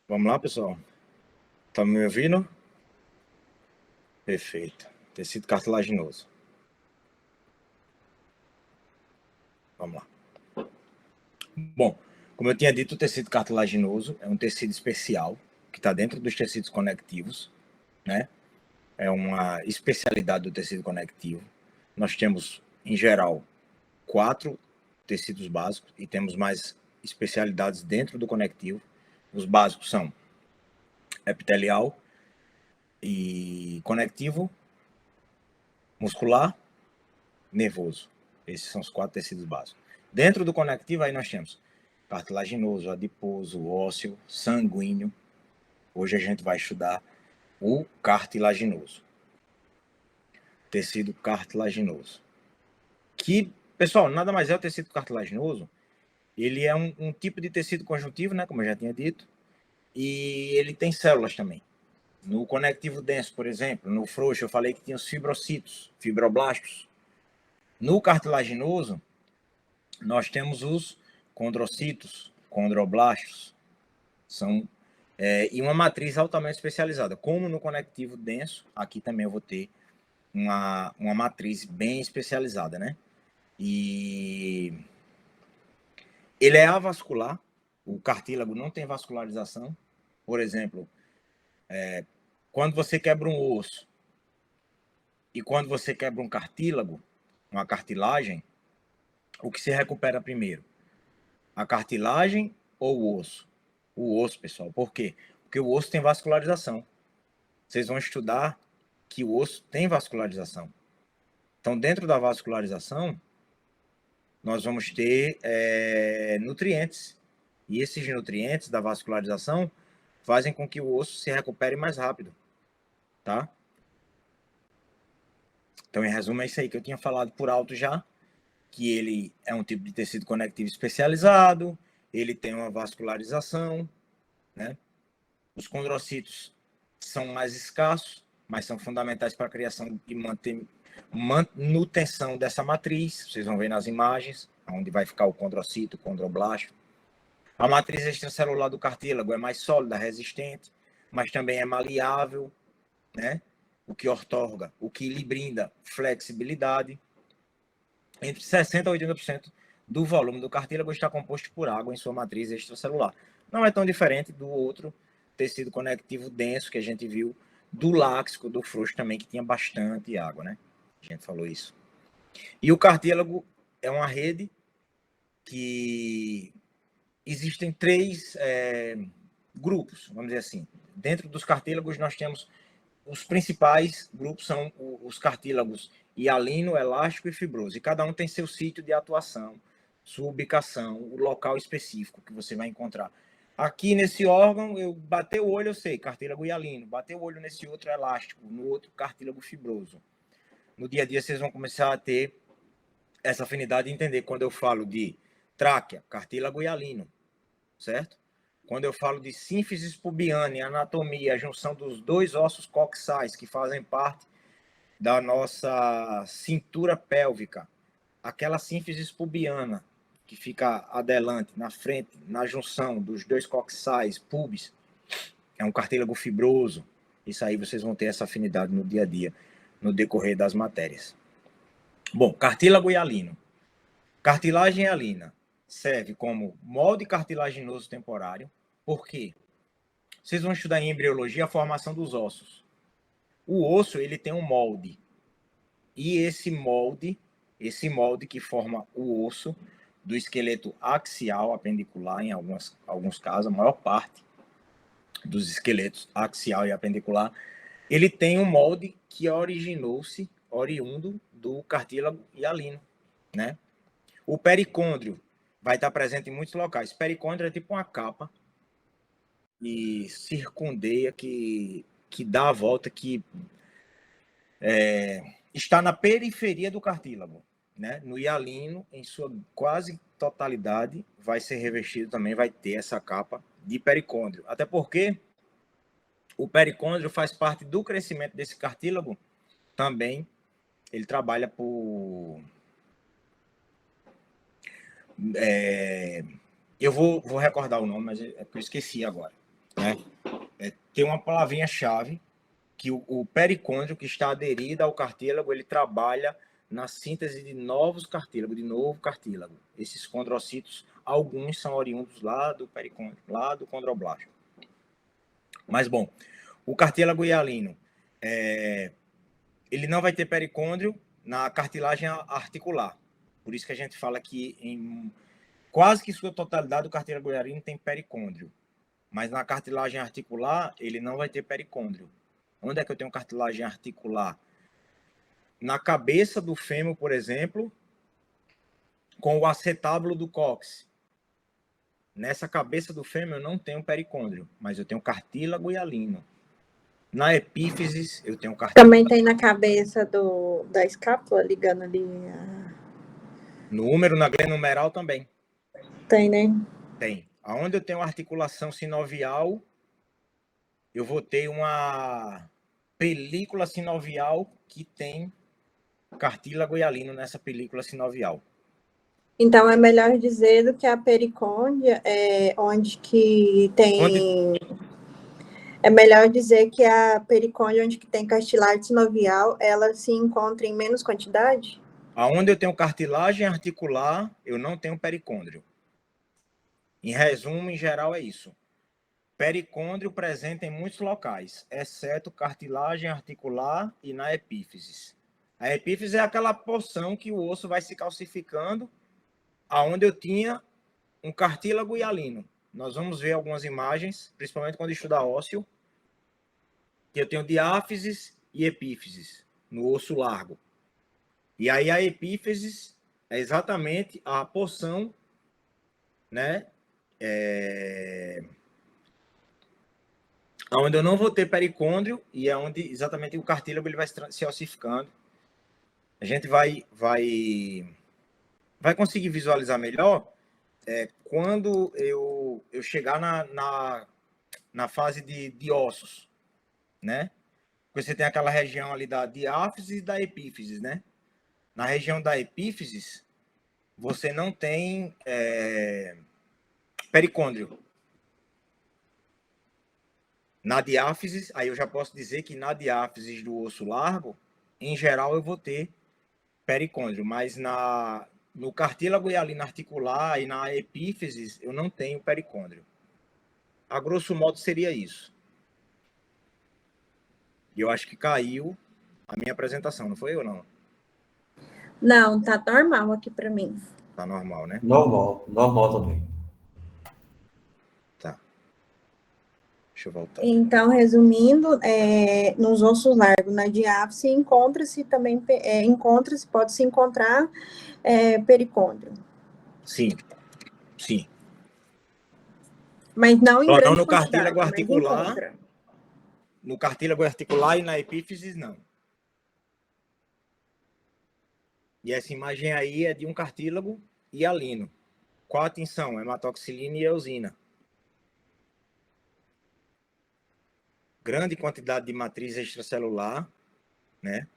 Vamos lá, pessoal? Tá me ouvindo? Perfeito. Tecido cartilaginoso. Vamos lá. Bom, como eu tinha dito, o tecido cartilaginoso é um tecido especial que está dentro dos tecidos conectivos, né? É uma especialidade do tecido conectivo. Nós temos, em geral, 4 tecidos básicos e temos mais especialidades dentro do conectivo. Os básicos são epitelial e conectivo, muscular, nervoso. Esses são os 4 tecidos básicos. Dentro do conectivo, aí nós temos cartilaginoso, adiposo, ósseo, sanguíneo. Hoje a gente vai estudar o cartilaginoso. Tecido cartilaginoso. Que, pessoal, nada mais é o tecido cartilaginoso. Ele é um tipo de tecido conjuntivo, né, como eu já tinha dito, e ele tem células também. No conectivo denso, por exemplo, no frouxo, eu falei que tinha os fibrocitos, fibroblastos. No cartilaginoso, nós temos os condrocitos, condroblastos, são e uma matriz altamente especializada. Como no conectivo denso, aqui também eu vou ter uma matriz bem especializada, né? E ele é avascular, o cartílago não tem vascularização. Por exemplo, quando você quebra um osso e quando você quebra um cartílago, uma cartilagem, o que se recupera primeiro? A cartilagem ou o osso? O osso, pessoal. Por quê? Porque o osso tem vascularização. Vocês vão estudar que o osso tem vascularização. Então, dentro da vascularização, nós vamos ter nutrientes. E esses nutrientes da vascularização fazem com que o osso se recupere mais rápido. Tá? Então, em resumo, é isso aí que eu tinha falado por alto já, que ele é um tipo de tecido conectivo especializado, ele tem uma vascularização, né? Os condrocitos são mais escassos, mas são fundamentais para a criação e manutenção dessa matriz. Vocês vão ver nas imagens, onde vai ficar o condrocito, o condroblasto. A matriz extracelular do cartílago é mais sólida, resistente, mas também é maleável, né? O que outorga, o que lhe brinda flexibilidade. Entre 60% a 80% do volume do cartílago está composto por água em sua matriz extracelular. Não é tão diferente do outro tecido conectivo denso que a gente viu, do láxico, do frouxo também, que tinha bastante água, né? A gente falou isso. E o cartílago é uma rede que existem 3 grupos, vamos dizer assim. Dentro dos cartílagos nós temos os principais grupos são os cartílagos hialino, elástico e fibroso. E cada um tem seu sítio de atuação, sua ubicação, o local específico que você vai encontrar. Aqui nesse órgão, eu bater o olho, eu sei, cartílago hialino. Bater o olho nesse outro elástico, no outro cartílago fibroso. No dia a dia, vocês vão começar a ter essa afinidade de entender quando eu falo de tráquea, cartílago hialino, certo? Quando eu falo de sínfise pubiana e anatomia, a junção dos 2 ossos coxais que fazem parte da nossa cintura pélvica, aquela sínfise pubiana que fica adelante, na frente, na junção dos 2 coxais, pubis, é um cartílago fibroso. Isso aí vocês vão ter essa afinidade no dia a dia, no decorrer das matérias. Bom, cartílago hialino. Cartilagem hialina serve como molde cartilaginoso temporário. Por quê? Vocês vão estudar em embriologia a formação dos ossos. O osso ele tem um molde. E esse molde que forma o osso do esqueleto axial apendicular, em alguns casos, a maior parte dos esqueletos axial e apendicular, ele tem um molde que originou-se, oriundo do cartílago hialino, né? O pericôndrio vai estar presente em muitos locais. Pericôndrio é tipo uma capa que circundeia, que dá a volta, que está na periferia do cartílago. Né? No hialino, em sua quase totalidade, vai ser revestido também, vai ter essa capa de pericôndrio. Até porque o pericôndrio faz parte do crescimento desse cartílago também. Ele trabalha por... eu vou recordar o nome, mas é que eu esqueci agora. né? Tem uma palavrinha-chave que o pericôndrio que está aderido ao cartílago, ele trabalha na síntese de novos cartílagos, de novo cartílago. Esses condrocitos, alguns são oriundos lá do pericôndrio, lá do condroblasto. Mas, bom, o cartílago hialino, ele não vai ter pericôndrio na cartilagem articular. Por isso que a gente fala que em quase que sua totalidade o cartílago hialino tem pericôndrio. Mas na cartilagem articular, ele não vai ter pericôndrio. Onde é que eu tenho cartilagem articular? Na cabeça do fêmur, por exemplo, com o acetábulo do cóccix. Nessa cabeça do fêmur eu não tenho pericôndrio, mas eu tenho cartílago hialino. Na epífisis eu tenho cartílago. Também tem na cabeça da escápula, ligando ali. No úmero, na glenumeral também. Tem, né? Tem. Aonde eu tenho articulação sinovial, eu vou ter uma película sinovial que tem cartílago hialino nessa película sinovial. Então, é melhor dizer do que a pericôndia, onde que tem... É melhor dizer que a pericôndia, onde que tem cartilagem sinovial, ela se encontra em menos quantidade? Aonde eu tenho cartilagem articular, eu não tenho pericôndrio. Em resumo, em geral, é isso. Pericôndrio presente em muitos locais, exceto cartilagem articular e na epífise. A epífise é aquela porção que o osso vai se calcificando, aonde eu tinha um cartílago hialino. Nós vamos ver algumas imagens, principalmente quando estudar ósseo, que eu tenho diáfises e epífises no osso largo. E aí a epífise é exatamente a porção, né, onde eu não vou ter pericôndrio e é onde exatamente o cartílago ele vai se ossificando. A gente vai conseguir visualizar melhor quando eu chegar na fase de ossos, né? Porque você tem aquela região ali da diáfise e da epífise, né? Na região da epífise, você não tem pericôndrio. Na diáfise, aí eu já posso dizer que na diáfise do osso largo, em geral eu vou ter pericôndrio, mas no cartílago hialino articular e na epífise eu não tenho pericôndrio. A grosso modo seria isso. E eu acho que caiu a minha apresentação, não foi eu não? Não, tá normal aqui para mim. Tá normal, né? Normal também. Tá. Deixa eu voltar. Então, resumindo, nos ossos largos, na diáfise, encontra-se também, pode-se encontrar pericôndrio. Sim, sim. Mas não em Não grande no quantidade, cartílago mas articular. encontra. No cartílago articular e na epífise, não. E essa imagem aí é de um cartílago hialino. Qual a tinção? Hematoxilina e eosina. Grande quantidade de matriz extracelular, né?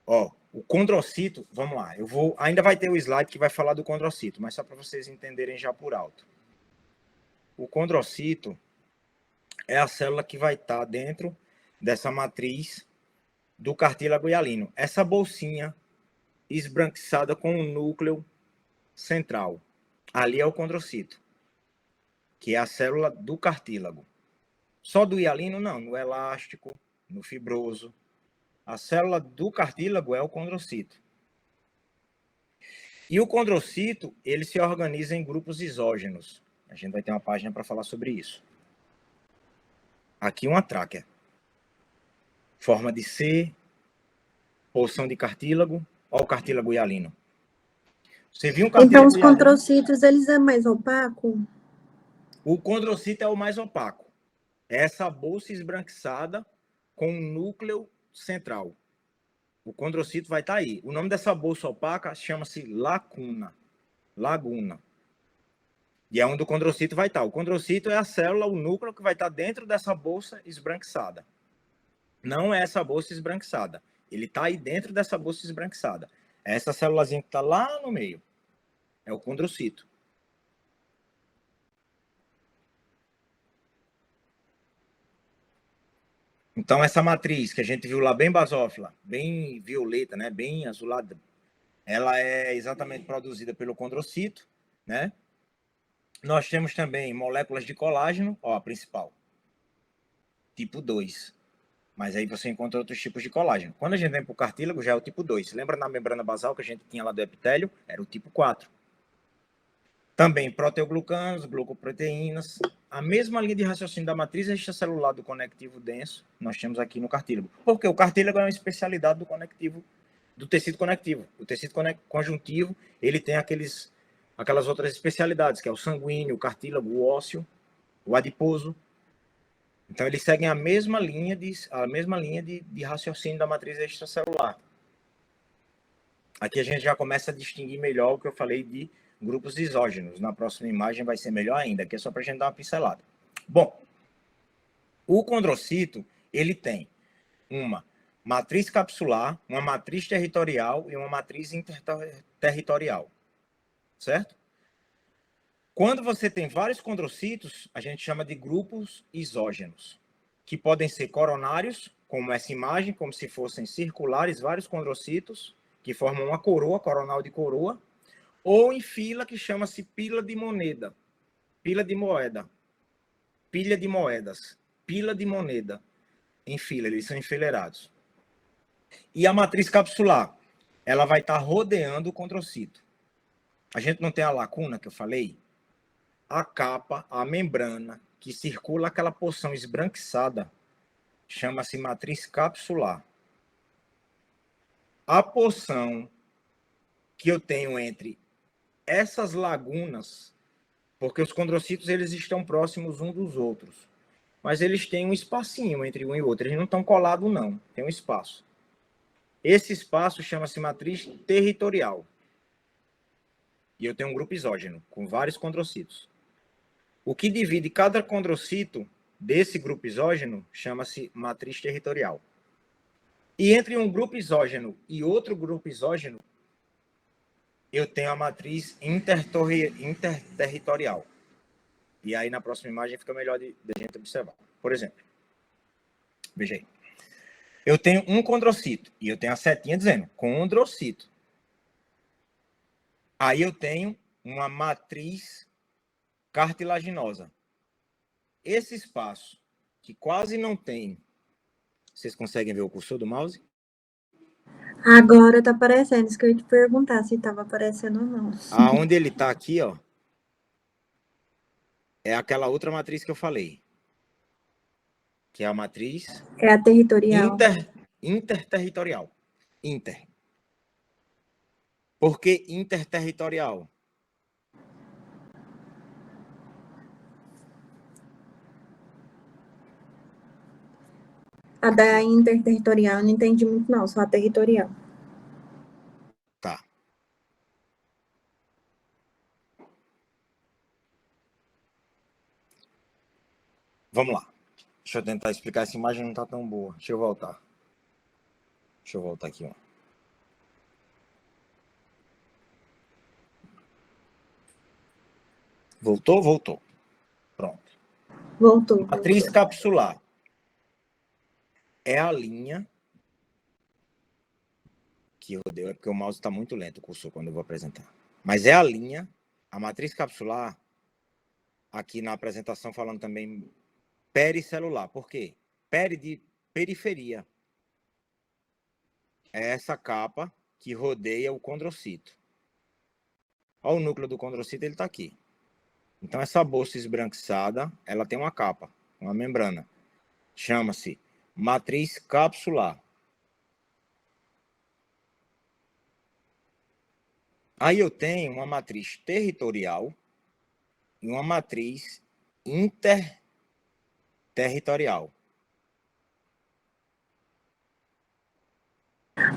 Ó, o condrocito, vamos lá, ainda vai ter o slide que vai falar do condrocito, mas só para vocês entenderem já por alto. O condrocito é a célula que vai estar dentro dessa matriz do cartílago hialino. Essa bolsinha esbranquiçada com o núcleo central. Ali é o condrocito, que é a célula do cartílago. Só do hialino, não, no elástico, no fibroso. A célula do cartílago é o condrocito. E o condrocito, ele se organiza em grupos isógenos. A gente vai ter uma página para falar sobre isso. Aqui uma tráquea. Forma de C, porção de cartílago, ó o cartílago hialino. Você viu um cartílago então, os condrocitos, eles é mais opaco? O condrocito é o mais opaco. É essa bolsa esbranquiçada com um núcleo central. O condrocito vai estar aí. O nome dessa bolsa opaca chama-se laguna. E é onde o condrocito vai estar. O condrocito é a célula, o núcleo que vai estar dentro dessa bolsa esbranquiçada. Não é essa bolsa esbranquiçada. Ele está aí dentro dessa bolsa esbranquiçada. É essa célulazinha que está lá no meio. É o condrocito. Então, essa matriz que a gente viu lá, bem basófila, bem violeta, né? Bem azulada, ela é exatamente produzida pelo condrocito, né? Nós temos também moléculas de colágeno, ó, a principal, tipo 2. Mas aí você encontra outros tipos de colágeno. Quando a gente vem para o cartílago, já é o tipo 2. Lembra na membrana basal que a gente tinha lá do epitélio? Era o tipo 4. Também proteoglucanos, glucoproteínas. A mesma linha de raciocínio da matriz extracelular do conectivo denso nós temos aqui no cartílago. Porque o cartílago é uma especialidade do conectivo, do tecido conectivo. O tecido conjuntivo, ele tem aquelas outras especialidades, que é o sanguíneo, o cartílago, o ósseo, o adiposo. Então, eles seguem a mesma linha de raciocínio da matriz extracelular. Aqui a gente já começa a distinguir melhor o que eu falei de grupos isógenos. Na próxima imagem vai ser melhor ainda, aqui é só para a gente dar uma pincelada. Bom, o condrocito, ele tem uma matriz capsular, uma matriz territorial e uma matriz interterritorial, certo? Quando você tem vários condrocitos, a gente chama de grupos isógenos, que podem ser coronários, como essa imagem, como se fossem circulares, vários condrocitos, que formam uma coroa, coronal de coroa, ou em fila, que chama-se pila de moneda, pila de moeda, pilha de moedas, pila de moneda, em fila, eles são enfileirados. E a matriz capsular, ela vai estar rodeando o condrocito. A gente não tem a lacuna que eu falei? A capa, a membrana que circula aquela porção esbranquiçada chama-se matriz capsular. A porção que eu tenho entre essas lagunas, porque os condrocitos eles estão próximos uns dos outros, mas eles têm um espacinho entre um e outro, eles não estão colados não, tem um espaço. Esse espaço chama-se matriz territorial. E eu tenho um grupo isógeno com vários condrocitos. O que divide cada condrocito desse grupo isógeno chama-se matriz territorial. E entre um grupo isógeno e outro grupo isógeno, eu tenho a matriz interterritorial. E aí na próxima imagem fica melhor de gente observar. Por exemplo, veja aí. Eu tenho um condrocito e eu tenho a setinha dizendo condrocito. Aí eu tenho uma matriz cartilaginosa. Esse espaço que quase não tem. Vocês conseguem ver o cursor do mouse? Agora tá aparecendo, isso que eu ia te perguntar se tava aparecendo ou não. Aonde ele tá aqui, ó, é aquela outra matriz que eu falei. Que é a matriz... É a territorial. Interterritorial. Inter. Por que interterritorial? A da interterritorial eu não entendi muito não, só a territorial. Tá. Vamos lá. Deixa eu tentar explicar, essa imagem não tá tão boa. Deixa eu voltar. Deixa eu voltar aqui, ó. Voltou? Voltou. Pronto. Voltou. Matriz capsular é a linha que rodeia, é porque o mouse está muito lento, o cursor, quando eu vou apresentar. Mas é a linha, a matriz capsular, aqui na apresentação falando também pericelular. Por quê? Peri de periferia. É essa capa que rodeia o condrocito. Olha o núcleo do condrocito, ele está aqui. Então, essa bolsa esbranquiçada, ela tem uma capa, uma membrana. Chama-se matriz capsular. Aí eu tenho uma matriz territorial e uma matriz interterritorial.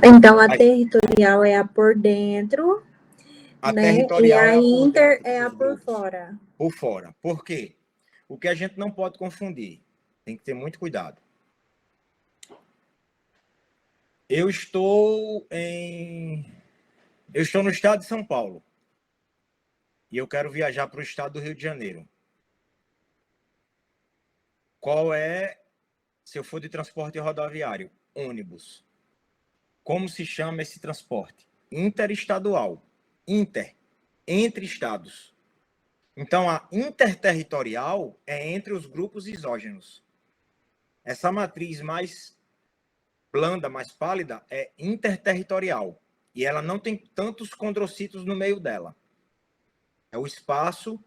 Então, a territorial é a por dentro, A né? territorial E a é a por inter dentro, é a dos por grupos. fora. Por fora. Por quê? O que a gente não pode confundir. Tem que ter muito cuidado. Eu estou no estado de São Paulo. E eu quero viajar para o estado do Rio de Janeiro. Qual é se eu for de transporte rodoviário, ônibus, como se chama esse transporte? Interestadual. Entre estados. Então, a interterritorial é entre os grupos isógenos. Essa matriz mais blanda, mais pálida, é interterritorial. E ela não tem tantos condrocitos no meio dela. É o espaço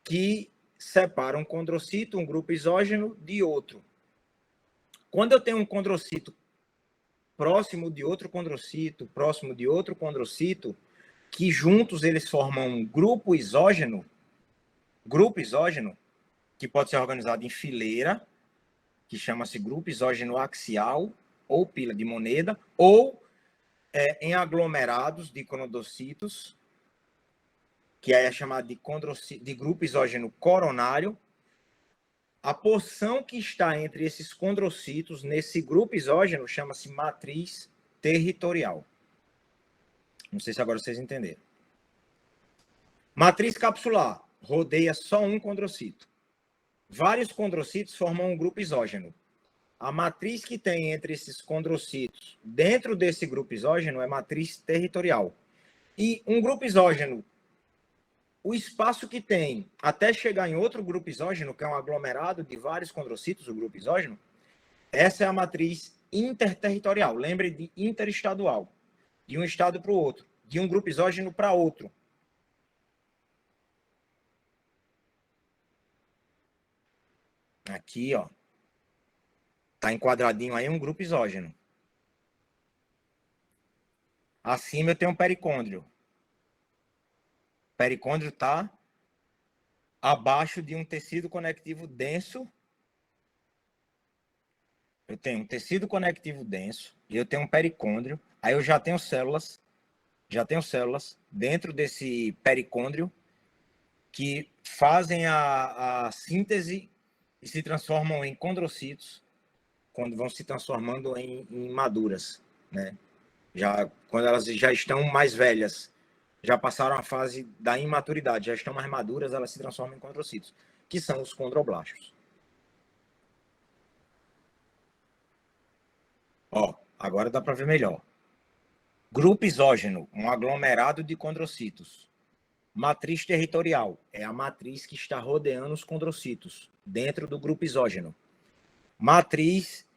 que separa um condrocito, um grupo isógeno, de outro. Quando eu tenho um condrocito próximo de outro condrocito, que juntos eles formam um grupo isógeno, que pode ser organizado em fileira, que chama-se grupo isógeno axial, ou pila de moneda, ou em aglomerados de condrocitos, que é chamado de grupo isógeno coronário. A porção que está entre esses condrocitos, nesse grupo isógeno, chama-se matriz territorial. Não sei se agora vocês entenderam. Matriz capsular, rodeia só um condrocito. Vários condrocitos formam um grupo isógeno. A matriz que tem entre esses condrocitos, dentro desse grupo isógeno, é matriz territorial. E um grupo isógeno, o espaço que tem até chegar em outro grupo isógeno, que é um aglomerado de vários condrocitos, o grupo isógeno, essa é a matriz interterritorial. Lembre de interestadual, de um estado para o outro, de um grupo isógeno para outro. Aqui, ó, tá enquadradinho aí um grupo isógeno. Acima eu tenho um pericôndrio. O pericôndrio está abaixo de um tecido conectivo denso. Eu tenho um tecido conectivo denso e eu tenho um pericôndrio. Aí eu já tenho células dentro desse pericôndrio que fazem a síntese e se transformam em condrocitos quando vão se transformando em maduras, né? Quando elas já estão mais velhas, já passaram a fase da imaturidade, já estão mais maduras, elas se transformam em condrocitos, que são os condroblastos. Ó, agora dá para ver melhor. Grupo isógeno, um aglomerado de condrocitos. Matriz territorial, é a matriz que está rodeando os condrocitos, dentro do grupo isógeno. Matriz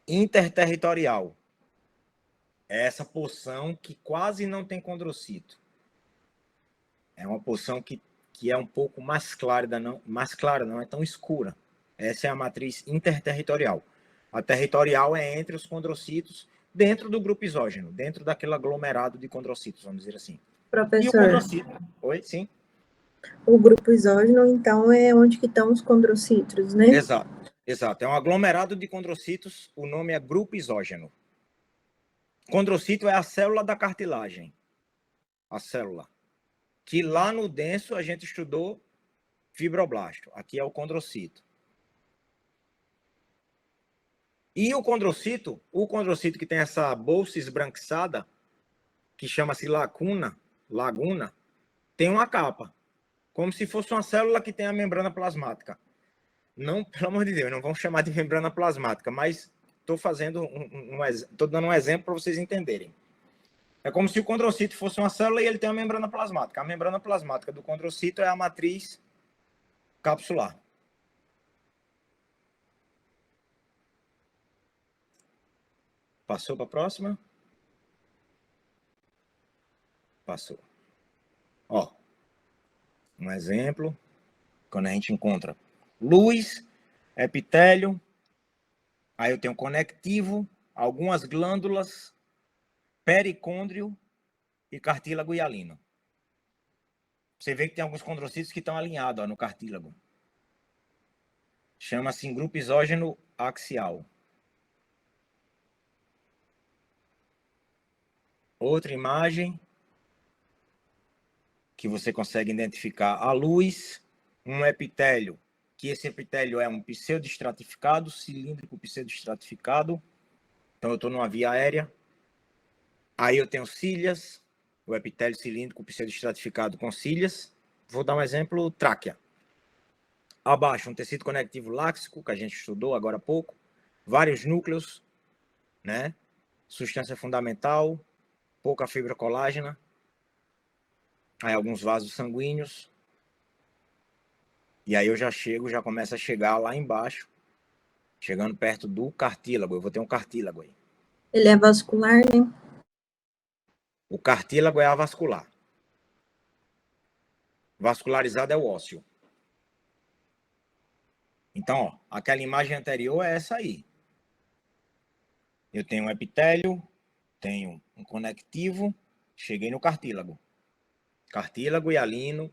interterritorial, é essa porção que quase não tem condrocito. É uma porção que é um pouco mais clara, não é tão escura. Essa é a matriz interterritorial. A territorial é entre os condrocitos, dentro do grupo isógeno, dentro daquele aglomerado de condrocitos, vamos dizer assim. Professor, e o condrocito? Oi, sim. O grupo isógeno, então, é onde que estão os condrocitos, né? Exato. É um aglomerado de condrocitos, o nome é grupo isógeno. Condrocito é a célula da cartilagem. A célula. Que lá no denso a gente estudou fibroblasto. Aqui é o condrocito. E o condrocito que tem essa bolsa esbranquiçada, que chama-se laguna, tem uma capa. Como se fosse uma célula que tem a membrana plasmática. Não, pelo amor de Deus, não vamos chamar de membrana plasmática, mas estou dando um exemplo para vocês entenderem. É como se o condrocito fosse uma célula e ele tem uma membrana plasmática. A membrana plasmática do condrocito é a matriz capsular. Passou para a próxima? Passou. Ó, um exemplo, quando a gente encontra luz, epitélio, aí eu tenho conectivo, algumas glândulas, pericôndrio e cartílago hialino. Você vê que tem alguns condrocitos que estão alinhados no cartílago. Chama-se grupo isógeno axial. Outra imagem que você consegue identificar a luz, um epitélio, que esse epitélio é um pseudoestratificado, cilíndrico pseudoestratificado. Então eu estou numa via aérea. Aí eu tenho cílias, o epitélio cilíndrico pseudoestratificado com cílias. Vou dar um exemplo, tráquea. Abaixo, um tecido conectivo láxico, que a gente estudou agora há pouco. vários núcleos, né? Substância fundamental, pouca fibra colágena, aí alguns vasos sanguíneos, e aí eu já começo a chegar lá embaixo, chegando perto do cartílago. Eu vou ter um cartílago aí. Ele é vascular, né? O cartílago é avascular. Vascularizado é o ósseo. Então, ó, aquela imagem anterior é essa aí. Eu tenho um epitélio, tenho um conectivo, cheguei no cartílago. Cartílago hialino,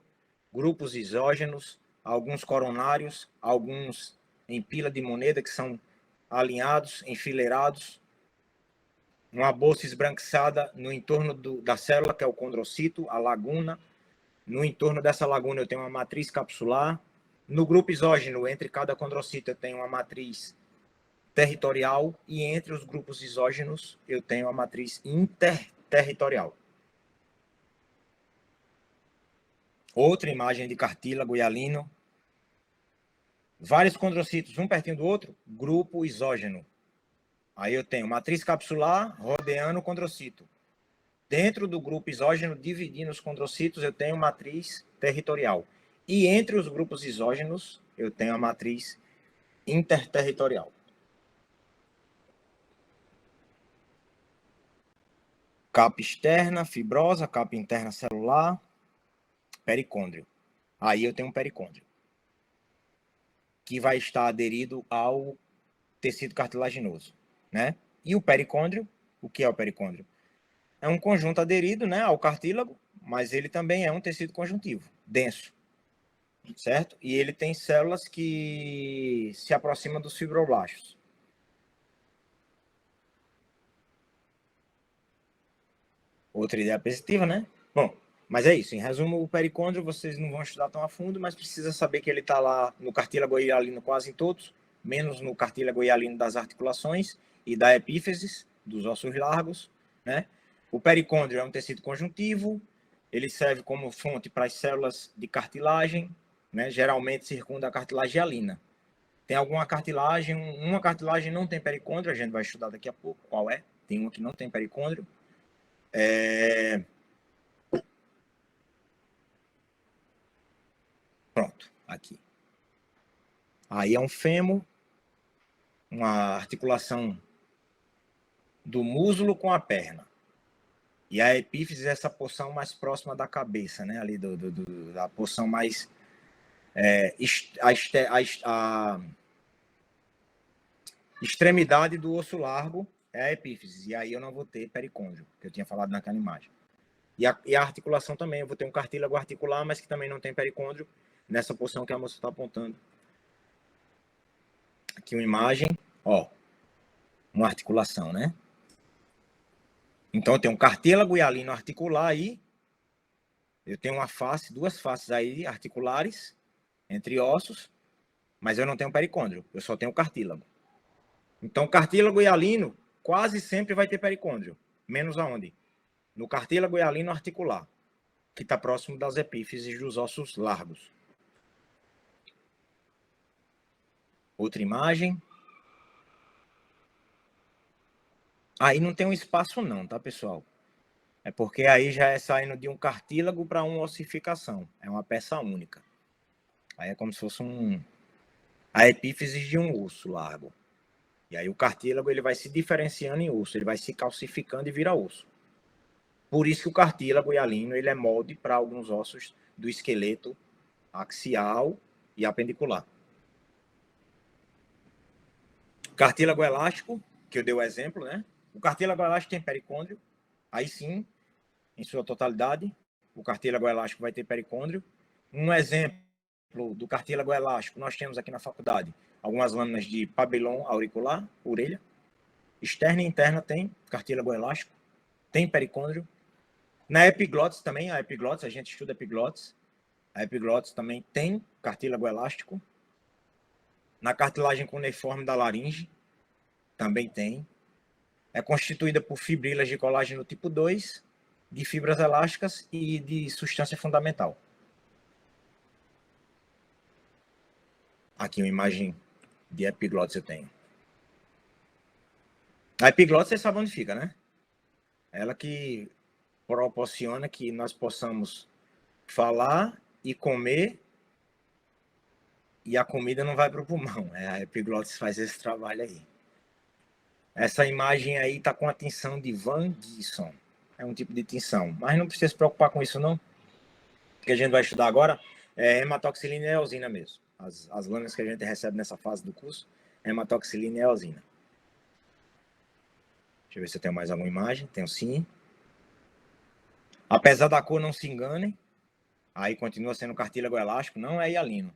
grupos isógenos, alguns coronários, alguns em pila de moneda que são alinhados, enfileirados, uma bolsa esbranquiçada no entorno da célula, que é o condrocito, a laguna. No entorno dessa laguna eu tenho uma matriz capsular. No grupo isógeno, entre cada condrocito, eu tenho uma matriz territorial, e entre os grupos isógenos eu tenho a matriz interterritorial. Outra imagem de cartílago hialino. Vários condrocitos, um pertinho do outro, grupo isógeno. Aí eu tenho matriz capsular rodeando o condrocito. Dentro do grupo isógeno, dividindo os condrocitos, eu tenho matriz territorial. E entre os grupos isógenos, eu tenho a matriz interterritorial. Capa externa, fibrosa, capa interna celular, pericôndrio. Aí eu tenho um pericôndrio, que vai estar aderido ao tecido cartilaginoso, né? E o pericôndrio, o que é o pericôndrio? É um conjunto aderido, né, ao cartílago, mas ele também é um tecido conjuntivo, denso, certo? E ele tem células que se aproximam dos fibroblastos. Outra ideia positiva, né? Bom, mas é isso. Em resumo, o pericôndrio vocês não vão estudar tão a fundo, mas precisa saber que ele está lá no cartílago hialino quase em todos, menos no cartílago hialino das articulações e da epífises, dos ossos largos, né? O pericôndrio é um tecido conjuntivo, ele serve como fonte para as células de cartilagem, né? Geralmente circunda a cartilagem hialina. Tem alguma cartilagem, uma cartilagem não tem pericôndrio, a gente vai estudar daqui a pouco qual é. Tem uma que não tem pericôndrio. Pronto, aqui. Aí é um fêmur, uma articulação do músculo com a perna. E a epífise é essa porção mais próxima da cabeça, né? Ali da porção mais... a extremidade do osso largo é a epífise. E aí eu não vou ter pericôndrio, que eu tinha falado naquela imagem. E a articulação também, eu vou ter um cartílago articular, mas que também não tem pericôndrio, nessa porção que a moça está apontando. Aqui uma imagem, ó, uma articulação, né? Então eu tenho um cartílago hialino articular aí, eu tenho uma face, duas faces aí articulares, entre ossos, mas eu não tenho pericôndrio, eu só tenho cartílago. Então cartílago hialino quase sempre vai ter pericôndrio, menos aonde? No cartílago hialino articular, que está próximo das epífises dos ossos largos. Outra imagem. Aí não tem um espaço não, tá, pessoal? É porque aí já é saindo de um cartílago para uma ossificação. É uma peça única. Aí é como se fosse a epífise de um osso largo. E aí o cartílago ele vai se diferenciando em osso, ele vai se calcificando e vira osso. Por isso que o cartílago hialino ele é molde para alguns ossos do esqueleto axial e apendicular. Cartílago elástico, que eu dei o exemplo, né? O cartílago elástico tem pericôndrio, aí sim, em sua totalidade, o cartílago elástico vai ter pericôndrio. Um exemplo do cartílago elástico, nós temos aqui na faculdade algumas lâminas de pabilon auricular, orelha. Externa e interna tem cartílago elástico, tem pericôndrio. Na epiglotis também, a gente estuda epiglotis. A epiglotis também tem cartílago elástico. Na cartilagem cuneiforme da laringe, também tem. É constituída por fibrilas de colágeno tipo 2, de fibras elásticas e de substância fundamental. Aqui uma imagem de epiglotis eu tenho. A epiglote, você sabe onde fica, né? Ela que proporciona que nós possamos falar e comer e a comida não vai para o pulmão. A epiglote faz esse trabalho aí. Essa imagem aí está com a tinção de Van Gisson. É um tipo de tinção. Mas não precisa se preocupar com isso, não. O que a gente vai estudar agora é hematoxilina e eosina mesmo. As lâminas que a gente recebe nessa fase do curso é hematoxilina e eosina. Deixa eu ver se eu tenho mais alguma imagem. Tenho sim. Apesar da cor, não se enganem. Aí continua sendo cartílago elástico, não é hialino.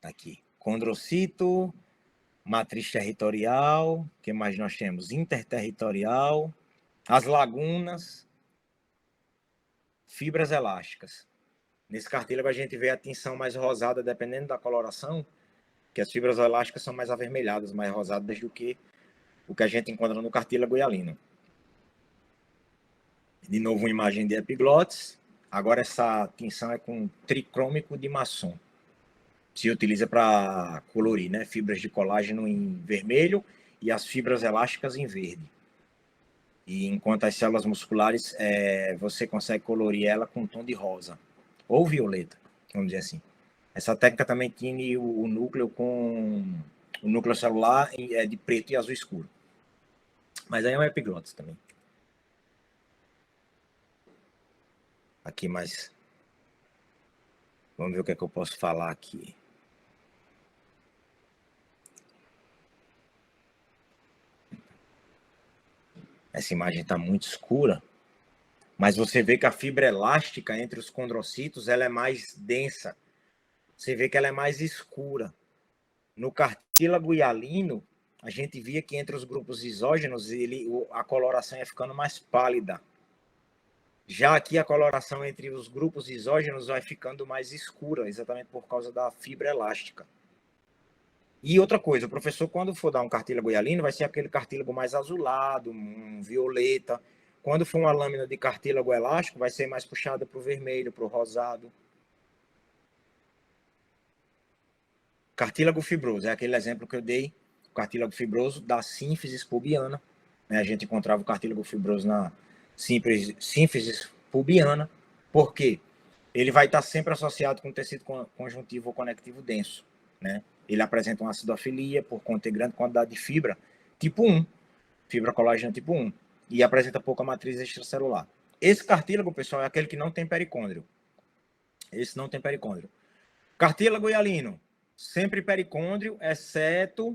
Aqui. Condrocito, matriz territorial. O que mais nós temos? Interterritorial. As lagunas. Fibras elásticas. Nesse cartílago a gente vê a tinção mais rosada, dependendo da coloração, que as fibras elásticas são mais avermelhadas, mais rosadas do que o que a gente encontra no cartílago hialino. De novo, uma imagem de epiglotes. Agora essa tinção é com tricrômico de Masson. Se utiliza para colorir, né? Fibras de colágeno em vermelho e as fibras elásticas em verde. E enquanto as células musculares, você consegue colorir ela com um tom de rosa ou violeta, vamos dizer assim. Essa técnica também tem o núcleo com o núcleo celular de preto e azul escuro. Mas aí é um epiglotis também. Aqui mais. Vamos ver o que é que eu posso falar aqui. Essa imagem está muito escura, mas você vê que a fibra elástica entre os condrocitos ela é mais densa. Você vê que ela é mais escura. No cartílago hialino, a gente via que entre os grupos isógenos a coloração ia ficando mais pálida. Já aqui a coloração entre os grupos isógenos vai ficando mais escura, exatamente por causa da fibra elástica. E outra coisa, o professor, quando for dar um cartílago hialino, vai ser aquele cartílago mais azulado, um violeta. Quando for uma lâmina de cartílago elástico, vai ser mais puxada para o vermelho, para o rosado. Cartílago fibroso, é aquele exemplo que eu dei, o cartílago fibroso da sínfise pubiana. A gente encontrava o cartílago fibroso na sínfise pubiana. Por quê? Ele vai estar sempre associado com tecido conjuntivo ou conectivo denso, né? Ele apresenta uma acidofilia por conter grande quantidade de fibra tipo 1, fibra colágena tipo 1, e apresenta pouca matriz extracelular. Esse cartílago, pessoal, é aquele que não tem pericôndrio. Esse não tem pericôndrio. Cartílago hialino, sempre pericôndrio, exceto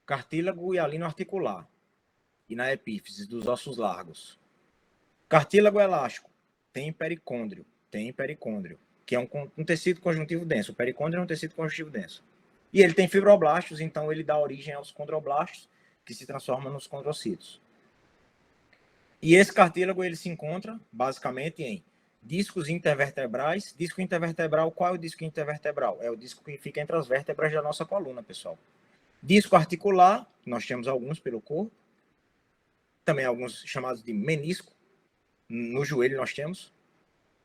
cartílago hialino articular e na epífise dos ossos largos. Cartílago elástico, tem pericôndrio, que é um tecido conjuntivo denso. O pericôndrio é um tecido conjuntivo denso. E ele tem fibroblastos, então ele dá origem aos condroblastos, que se transformam nos condrocitos. E esse cartílago ele se encontra basicamente em discos intervertebrais. Disco intervertebral, qual é o disco intervertebral? É o disco que fica entre as vértebras da nossa coluna, pessoal. Disco articular, nós temos alguns pelo corpo. Também alguns chamados de menisco. No joelho nós temos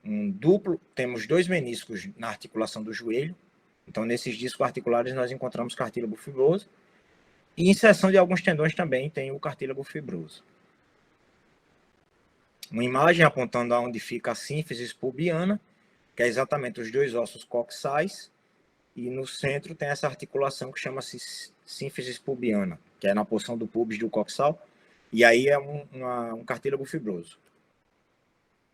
um duplo, temos 2 meniscos na articulação do joelho. Então, nesses discos articulares, nós encontramos cartílago fibroso. E em seção de alguns tendões também tem o cartílago fibroso. Uma imagem apontando aonde fica a sínfise pubiana, que é exatamente os 2 ossos coxais. E no centro tem essa articulação que chama-se sínfise pubiana, que é na porção do pubis do coxal. E aí é um cartílago fibroso.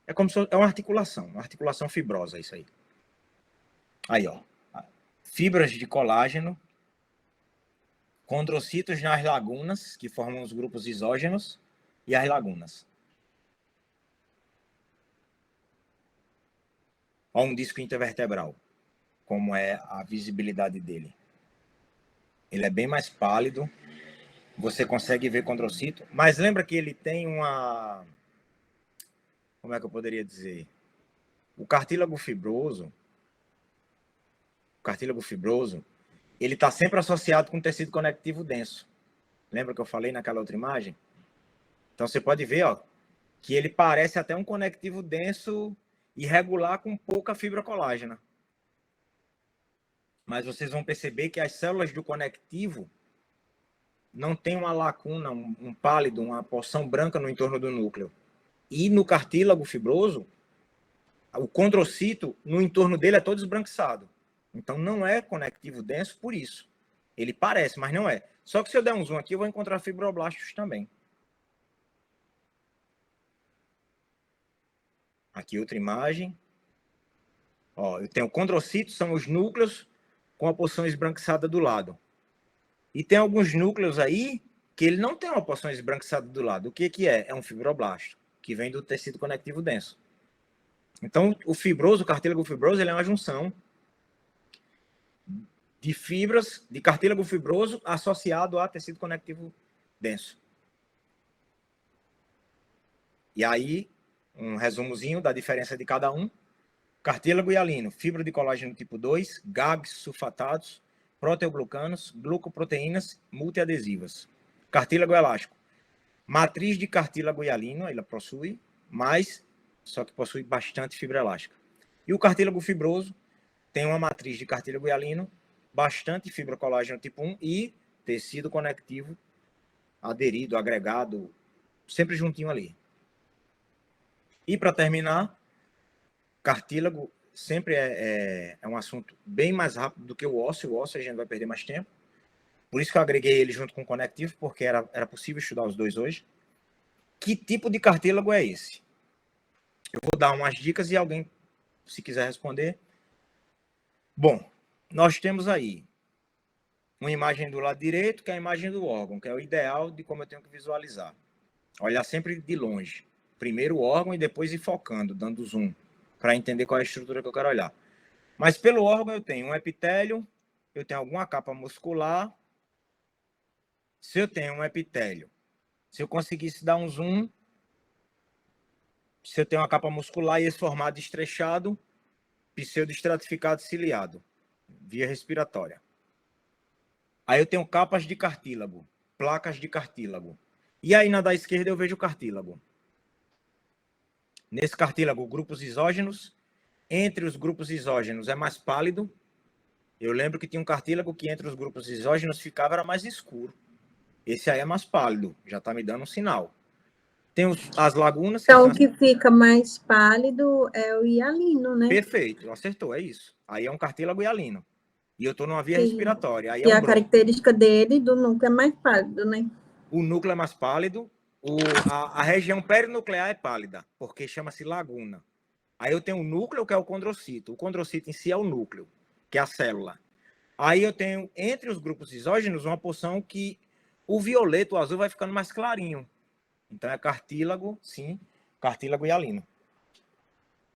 É como se é uma articulação fibrosa, isso aí. Aí, ó. Fibras de colágeno, condrocitos nas lagunas, que formam os grupos isógenos, e as lagunas. Olha um disco intervertebral, como é a visibilidade dele. Ele é bem mais pálido, você consegue ver condrocito, mas lembra que ele tem uma... Como é que eu poderia dizer? O cartílago fibroso, ele está sempre associado com tecido conectivo denso. Lembra que eu falei naquela outra imagem? Então você pode ver, ó, que ele parece até um conectivo denso irregular com pouca fibra colágena. mas vocês vão perceber que as células do conectivo não tem uma lacuna, um pálido, uma porção branca no entorno do núcleo. E no cartílago fibroso, o condrocito, no entorno dele, é todo esbranquiçado. Então, não é conectivo denso por isso. Ele parece, mas não é. Só que se eu der um zoom aqui, eu vou encontrar fibroblastos também. Aqui outra imagem. Ó, eu tenho condrocitos, são os núcleos com a porção esbranquiçada do lado. E tem alguns núcleos aí que ele não tem uma porção esbranquiçada do lado. O que que é? É um fibroblasto, que vem do tecido conectivo denso. Então, o fibroso, o cartílago fibroso, ele é uma junção de fibras de cartílago fibroso associado a tecido conectivo denso. E aí, um resumozinho da diferença de cada um. Cartílago hialino, fibra de colágeno tipo 2, GAGs sulfatados, proteoglucanos, glucoproteínas multiadesivas. Cartílago elástico, matriz de cartílago hialino, ela possui, mas só que possui bastante fibra elástica. E o cartílago fibroso tem uma matriz de cartílago hialino, bastante fibra colágeno tipo 1 e tecido conectivo aderido, agregado, sempre juntinho ali. E para terminar, cartílago sempre é um assunto bem mais rápido do que o ósseo a gente vai perder mais tempo. Por isso que eu agreguei ele junto com o conectivo, porque era possível estudar os dois hoje. Que tipo de cartílago é esse? Eu vou dar umas dicas e alguém, se quiser responder. Bom, nós temos aí uma imagem do lado direito, que é a imagem do órgão, que é o ideal de como eu tenho que visualizar. Olhar sempre de longe. Primeiro o órgão e depois ir focando, dando zoom, para entender qual é a estrutura que eu quero olhar. Mas pelo órgão eu tenho um epitélio, eu tenho alguma capa muscular. Se eu tenho um epitélio, se eu conseguisse dar um zoom, se eu tenho uma capa muscular e esse formato estrechado, pseudoestratificado ciliado, via respiratória. Aí eu tenho capas de cartílago, placas de cartílago. E aí na da esquerda eu vejo o cartílago. Nesse cartílago, grupos isógenos. Entre os grupos isógenos é mais pálido. Eu lembro que tinha um cartílago que entre os grupos isógenos ficava era mais escuro. Esse aí é mais pálido, já está me dando um sinal. Tem as lagunas. Então, o que fica mais pálido é o hialino, né? Perfeito, acertou, é isso. Aí é um cartílago hialino. E eu estou numa via respiratória. Aí e a característica dele, do núcleo, é mais pálido, né? O núcleo é mais pálido. A região perinuclear é pálida, porque chama-se laguna. Aí eu tenho o núcleo, que é o condrocito. O condrocito em si é o núcleo, que é a célula. Aí eu tenho, entre os grupos isógenos, uma porção que o violeta, o azul, vai ficando mais clarinho. Então é cartílago, sim, cartílago hialino.